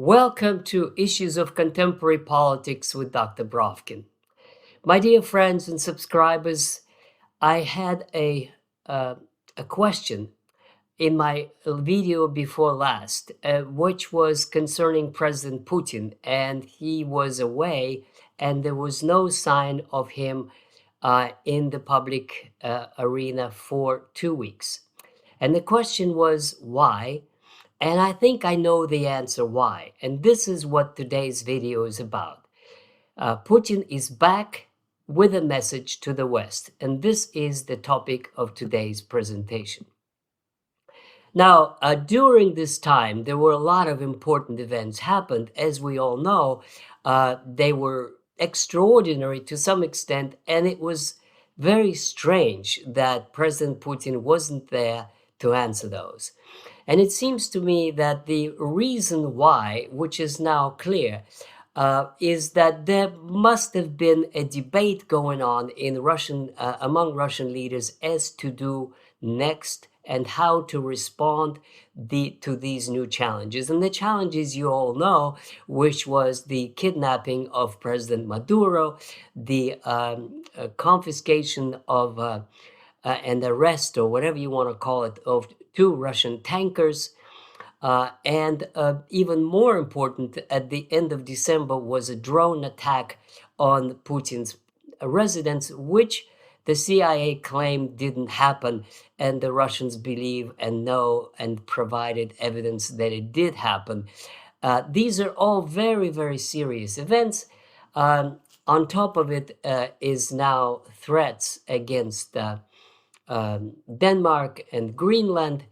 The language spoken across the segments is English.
Welcome to Issues of Contemporary Politics with Dr. Brovkin. My dear friends and subscribers, I had a question in my video before last, which was concerning President Putin, and he was away, and there was no sign of him in the public arena for 2 weeks. And the question was why? And I think I know the answer why. And this is what today's video is about. Putin is back with a message to the West. And this is the topic of today's presentation. Now, during this time, there were a lot of important events happened. As we all know, they were extraordinary to some extent. And it was very strange that President Putin wasn't there to answer those. And it seems to me that the reason why, which is now clear, is that there must have been a debate going on in among Russian leaders as to do next and how to respond to these new challenges. And the challenges you all know, which was the kidnapping of President Maduro, the confiscation of and arrest, or whatever you want to call it, of 2 Russian tankers. And even more important, at the end of December was a drone attack on Putin's residence, which the CIA claimed didn't happen, and the Russians believe and know and provided evidence that it did happen. These are all very, very serious events. On top of it is now threats against Denmark and Greenland,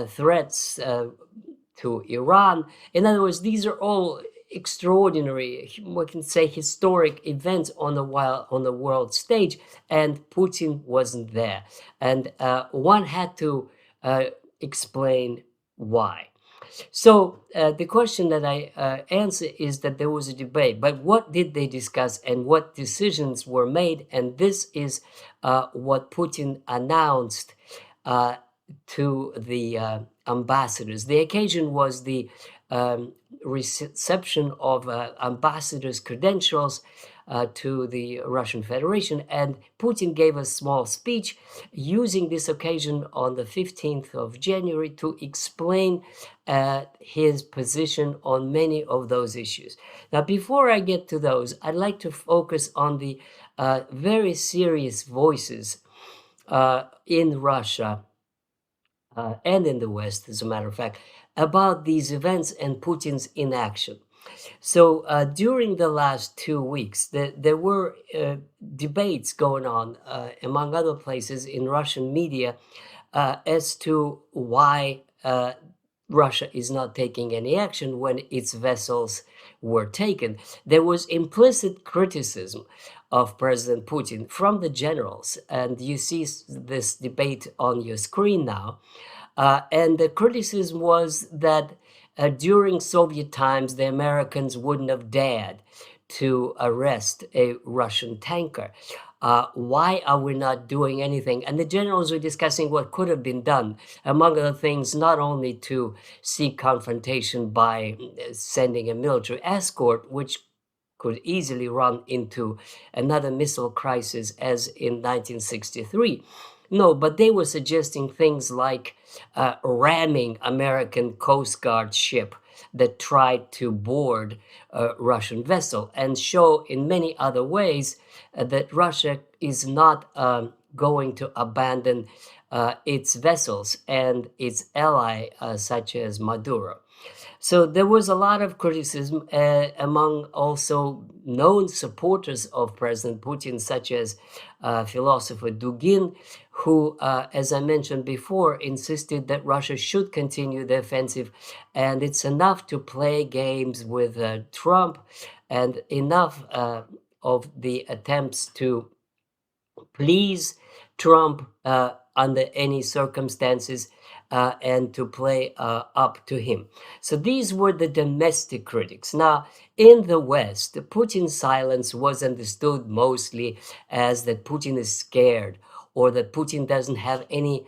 threats to Iran. In other words, these are all extraordinary, we can say historic events on the world stage, and Putin wasn't there. And one had to explain why. So the question that I answer is that there was a debate, but what did they discuss and what decisions were made? And this is what Putin announced to the ambassadors. The occasion was the reception of ambassadors' credentials to the Russian Federation, and Putin gave a small speech using this occasion on the 15th of January to explain his position on many of those issues. Now, before I get to those, I'd like to focus on the very serious voices in Russia and in the West, as a matter of fact, about these events and Putin's inaction. So during the last 2 weeks, there were debates going on, among other places, in Russian media as to why Russia is not taking any action when its vessels were taken. There was implicit criticism of President Putin from the generals, and you see this debate on your screen now. And the criticism was that during Soviet times, the Americans wouldn't have dared to arrest a Russian tanker. Why are we not doing anything? And the generals were discussing what could have been done, among other things, not only to seek confrontation by sending a military escort, which could easily run into another missile crisis as in 1963. No, but they were suggesting things like ramming American Coast Guard ship that tried to board a Russian vessel, and show in many other ways that Russia is not going to abandon its vessels and its ally, such as Maduro. So there was a lot of criticism among also known supporters of President Putin, such as philosopher Dugin, who, as I mentioned before, insisted that Russia should continue the offensive, and it's enough to play games with Trump, and enough of the attempts to please Trump under any circumstances, and to play up to him. So these were the domestic critics. Now, in the West, Putin's silence was understood mostly as that Putin is scared, or that Putin doesn't have any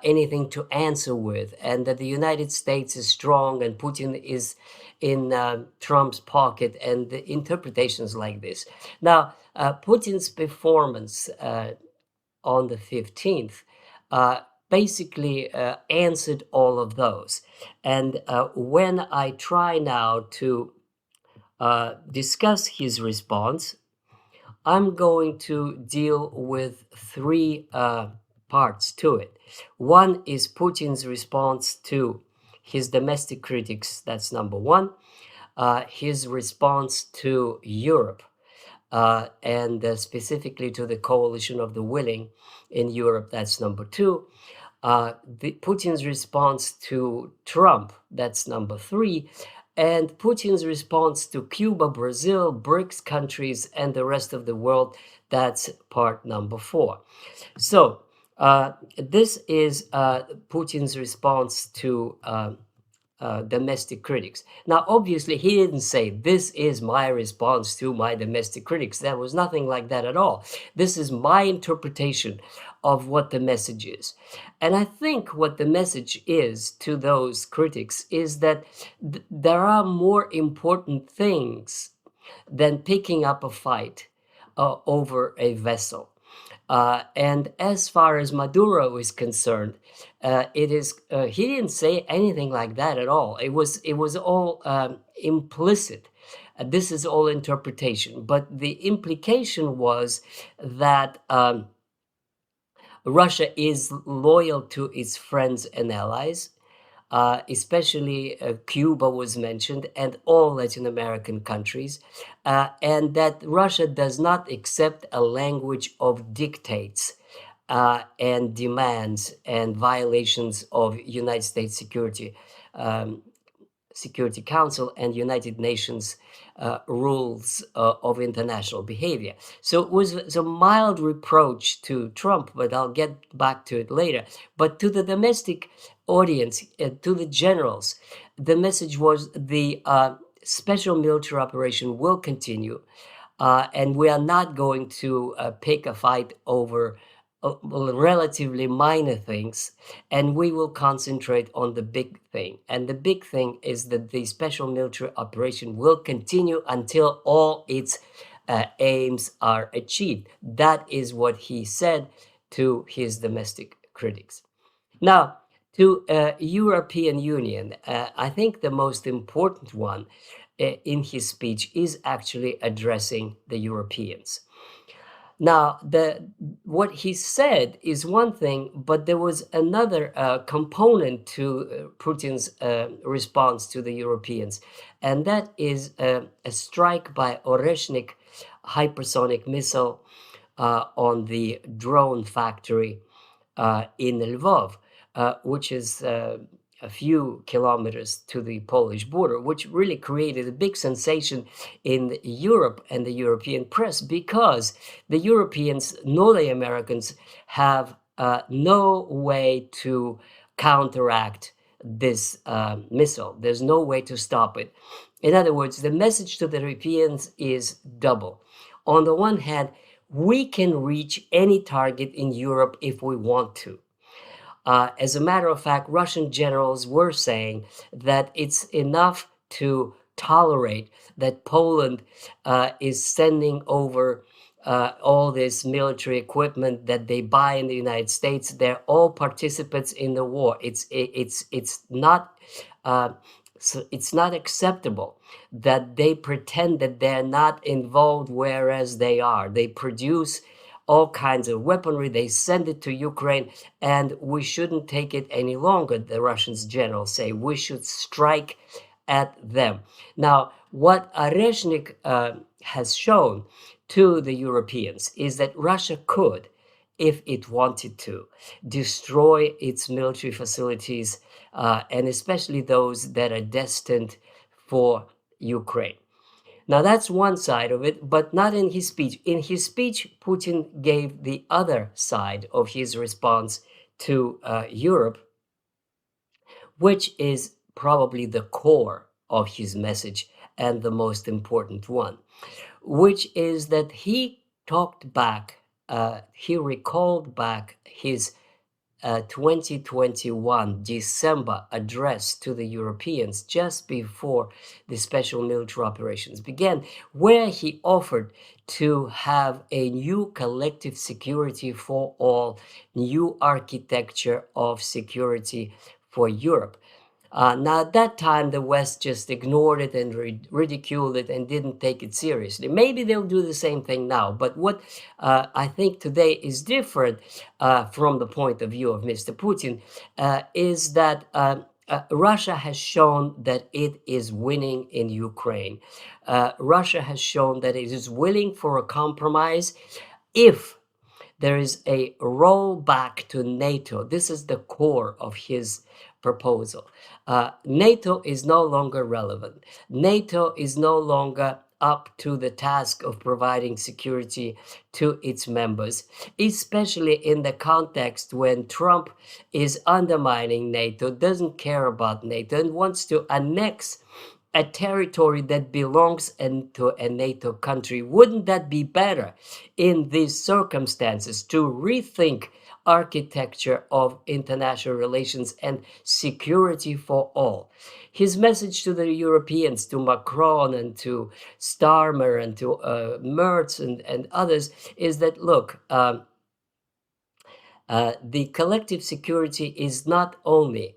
anything to answer with, and that the United States is strong and Putin is in Trump's pocket, and the interpretations like this. Now, Putin's performance on the 15th basically answered all of those. And when I try now to discuss his response, I'm going to deal with three parts to it. One is Putin's response to his domestic critics, that's number one. His response to Europe, and specifically to the coalition of the willing in Europe, that's number two. Putin's response to Trump, that's number three, and Putin's response to Cuba, Brazil, BRICS countries, and the rest of the world, that's part number four. So this is Putin's response to domestic critics. Now, obviously, he didn't say, this is my response to my domestic critics. There was nothing like that at all. This is my interpretation of what the message is. And I think what the message is to those critics is that there are more important things than picking up a fight over a vessel. And as far as Maduro is concerned, it is he didn't say anything like that at all. It was all implicit. This is all interpretation. But the implication was that Russia is loyal to its friends and allies. Especially Cuba was mentioned, and all Latin American countries, and that Russia does not accept a language of dictates and demands and violations of United States Security Council and United Nations rules of international behavior. So it was a mild reproach to Trump, but I'll get back to it later. But to the domestic audience, to the generals, the message was the special military operation will continue, and we are not going to pick a fight over relatively minor things, and we will concentrate on the big thing. And the big thing is that the special military operation will continue until all its aims are achieved. That is what he said to his domestic critics. Now, to European Union, I think the most important one in his speech is actually addressing the Europeans. Now, what he said is one thing, but there was another component to Putin's response to the Europeans, and that is a strike by Oreshnik hypersonic missile on the drone factory in Lvov, which is a few kilometers to the Polish border, which really created a big sensation in Europe and the European press, because the Europeans, nor the Americans, have no way to counteract this missile. There's no way to stop it. In other words, the message to the Europeans is double. On the one hand, we can reach any target in Europe if we want to. As a matter of fact, Russian generals were saying that it's enough to tolerate that Poland is sending over all this military equipment that they buy in the United States. They're all participants in the war. It's not acceptable that they pretend that they're not involved, whereas they are. They produce all kinds of weaponry, they send it to Ukraine, and we shouldn't take it any longer, the Russians generals say. We should strike at them. Now, what Oreshnik has shown to the Europeans is that Russia could, if it wanted to, destroy its military facilities, and especially those that are destined for Ukraine. Now, that's one side of it, but not in his speech. In his speech, Putin gave the other side of his response to Europe, which is probably the core of his message and the most important one, which is that he talked back, he recalled back his 2021 December address to the Europeans just before the special military operations began, where he offered to have a new collective security for all, new architecture of security for Europe. Now, at that time, the West just ignored it and ridiculed it and didn't take it seriously. Maybe they'll do the same thing now. But what I think today is different from the point of view of Mr. Putin is that Russia has shown that it is winning in Ukraine. Russia has shown that it is willing for a compromise if there is a rollback to NATO. This is the core of his proposal. NATO is no longer relevant. NATO is no longer up to the task of providing security to its members, especially in the context when Trump is undermining NATO, doesn't care about NATO, and wants to annex a territory that belongs to a NATO country. Wouldn't that be better in these circumstances to rethink architecture of international relations and security for all? His message to the Europeans, to Macron and to Starmer and to Merz and others is that, look, the collective security is not only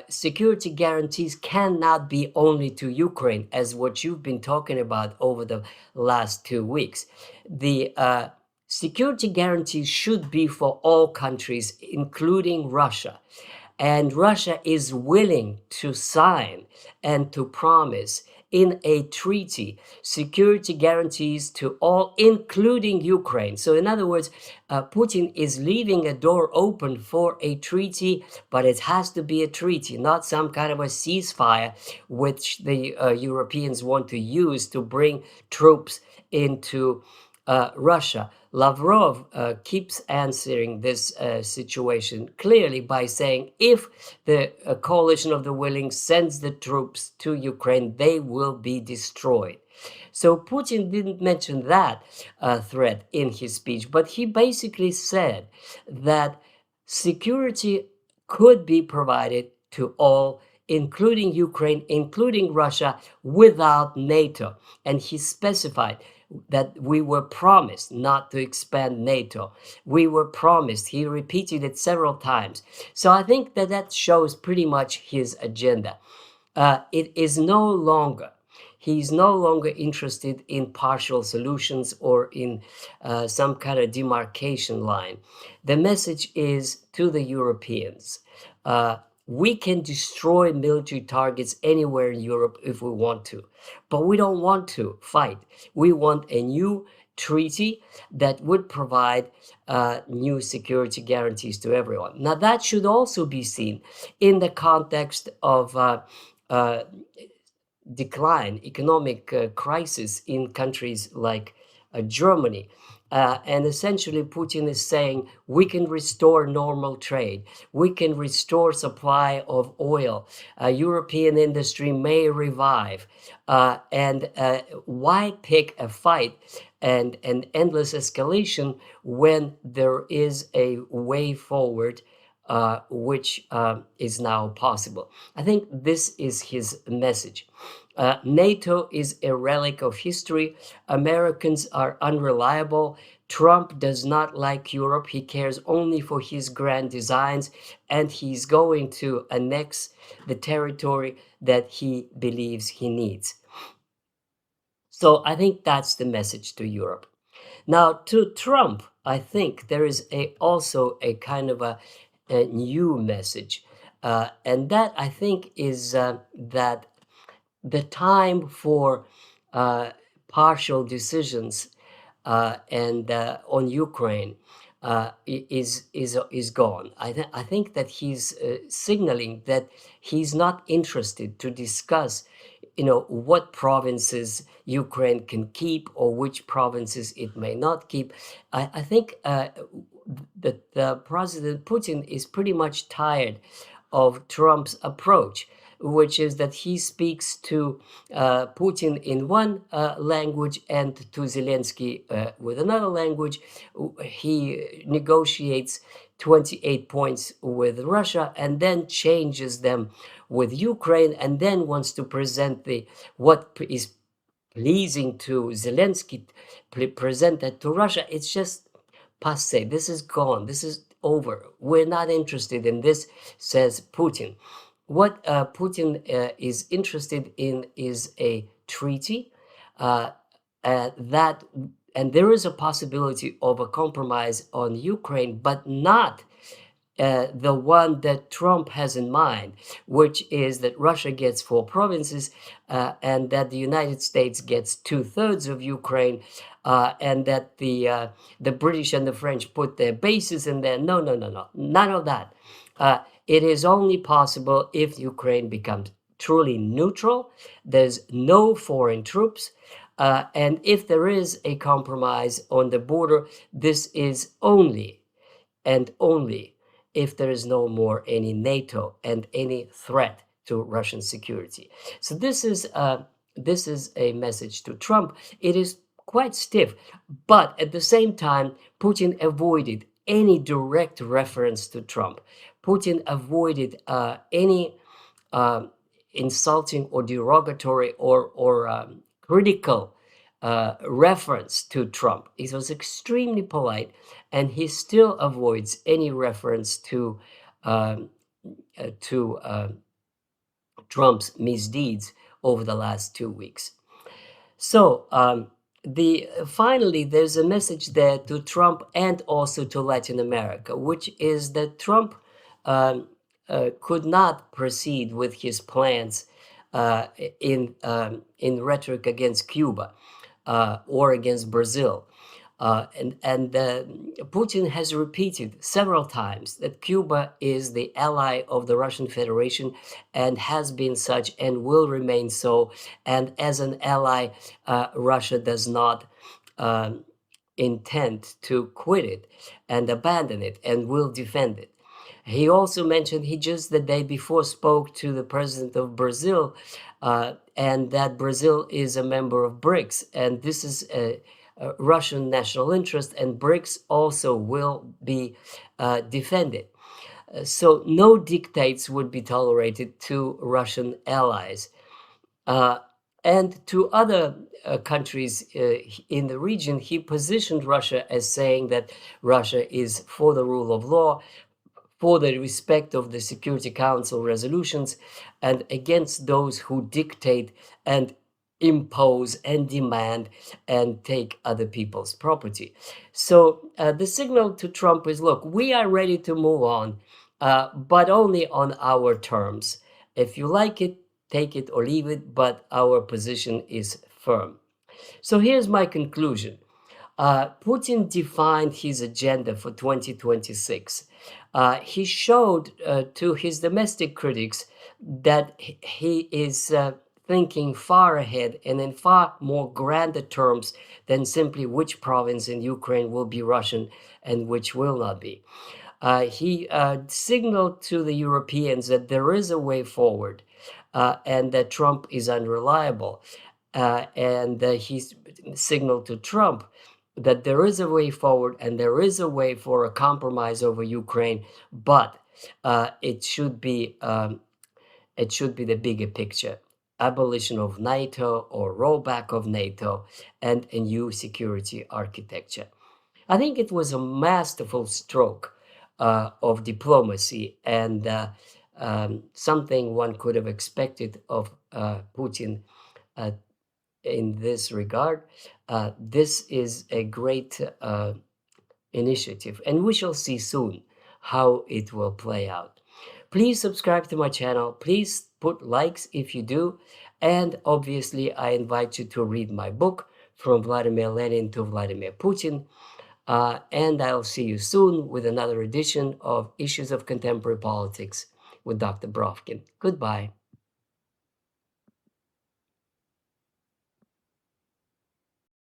security guarantees cannot be only to Ukraine, as what you've been talking about over the last 2 weeks. The security guarantees should be for all countries, including Russia. And Russia is willing to sign and to promise in a treaty security guarantees to all, including Ukraine. So in other words, Putin is leaving a door open for a treaty, but it has to be a treaty, not some kind of a ceasefire, which the Europeans want to use to bring troops into Russia. Lavrov keeps answering this situation clearly by saying if the coalition of the willing sends the troops to Ukraine, they will be destroyed. So Putin didn't mention that threat in his speech, but he basically said that security could be provided to all, including Ukraine, including Russia, without NATO. And he specified that we were promised not to expand NATO. We were promised. He repeated it several times. So I think that that shows pretty much his agenda. It is no longer, he's no longer interested in partial solutions or in some kind of demarcation line. The message is to the Europeans. We can destroy military targets anywhere in Europe if we want to, but we don't want to fight. We want a new treaty that would provide new security guarantees to everyone. Now, that should also be seen in the context of decline, economic crisis in countries like Germany. And essentially, Putin is saying we can restore normal trade. We can restore supply of oil. European industry may revive. And why pick a fight and an endless escalation when there is a way forward which is now possible? I think this is his message. NATO is a relic of history. Americans are unreliable. Trump does not like Europe. He cares only for his grand designs, and he's going to annex the territory that he believes he needs. So I think that's the message to Europe. Now, to Trump, I think there is also a kind of a new message. And that, I think, is that the time for partial decisions and on Ukraine is gone. I think that he's signaling that he's not interested to discuss, what provinces Ukraine can keep or which provinces it may not keep. I think that President Putin is pretty much tired of Trump's approach, which is that he speaks to Putin in one language and to Zelensky with another language. He negotiates 28 points with Russia and then changes them with Ukraine, and then wants to present what is pleasing to Zelensky, present that to Russia. It's just passé. This is gone. This is over. We're not interested in this, says Putin. What Putin is interested in is a treaty uh, that, and there is a possibility of a compromise on Ukraine, but not the one that Trump has in mind, which is that Russia gets 4 provinces and that the United States gets 2/3 of Ukraine, and that the British and the French put their bases in there. No, no, no, no, none of that. It is only possible if Ukraine becomes truly neutral. There's no foreign troops. And if there is a compromise on the border, this is only and only if there is no more any NATO and any threat to Russian security. So this is a message to Trump. It is quite stiff, but at the same time, Putin avoided any direct reference to Trump. Putin avoided any uh, insulting or derogatory or critical reference to Trump. He was extremely polite, and he still avoids any reference um, to Trump's misdeeds over the last 2 weeks. So finally, there's a message there to Trump and also to Latin America, which is that Trump could not proceed with his plans in rhetoric against Cuba or against Brazil. And Putin has repeated several times that Cuba is the ally of the Russian Federation and has been such and will remain so. And as an ally, Russia does not intend to quit it and abandon it and will defend it. He also mentioned, he just the day before spoke to the president of Brazil, and that Brazil is a member of BRICS, and this is a Russian national interest, and BRICS also will be defended. So no dictates would be tolerated to Russian allies. And to other countries in the region, he positioned Russia as saying that Russia is for the rule of law, for the respect of the Security Council resolutions, and against those who dictate and impose and demand and take other people's property. So the signal to Trump is, look, we are ready to move on, but only on our terms. If you like it, take it or leave it, but our position is firm. So here's my conclusion. Putin defined his agenda for 2026. He showed to his domestic critics that he is thinking far ahead and in far more grander terms than simply which province in Ukraine will be Russian and which will not be. He signaled to the Europeans that there is a way forward and that Trump is unreliable. And he signaled to Trump that there is a way forward and there is a way for a compromise over Ukraine, but it should be the bigger picture: abolition of NATO or rollback of NATO and a new security architecture. I think it was a masterful stroke of diplomacy and something one could have expected of Putin uh, in this regard. This is a great initiative, and we shall see soon how it will play out. Please subscribe to my channel. Please put likes if you do. And obviously, I invite you to read my book, From Vladimir Lenin to Vladimir Putin. And I'll see you soon with another edition of Issues of Contemporary Politics with Dr. Brovkin. Goodbye.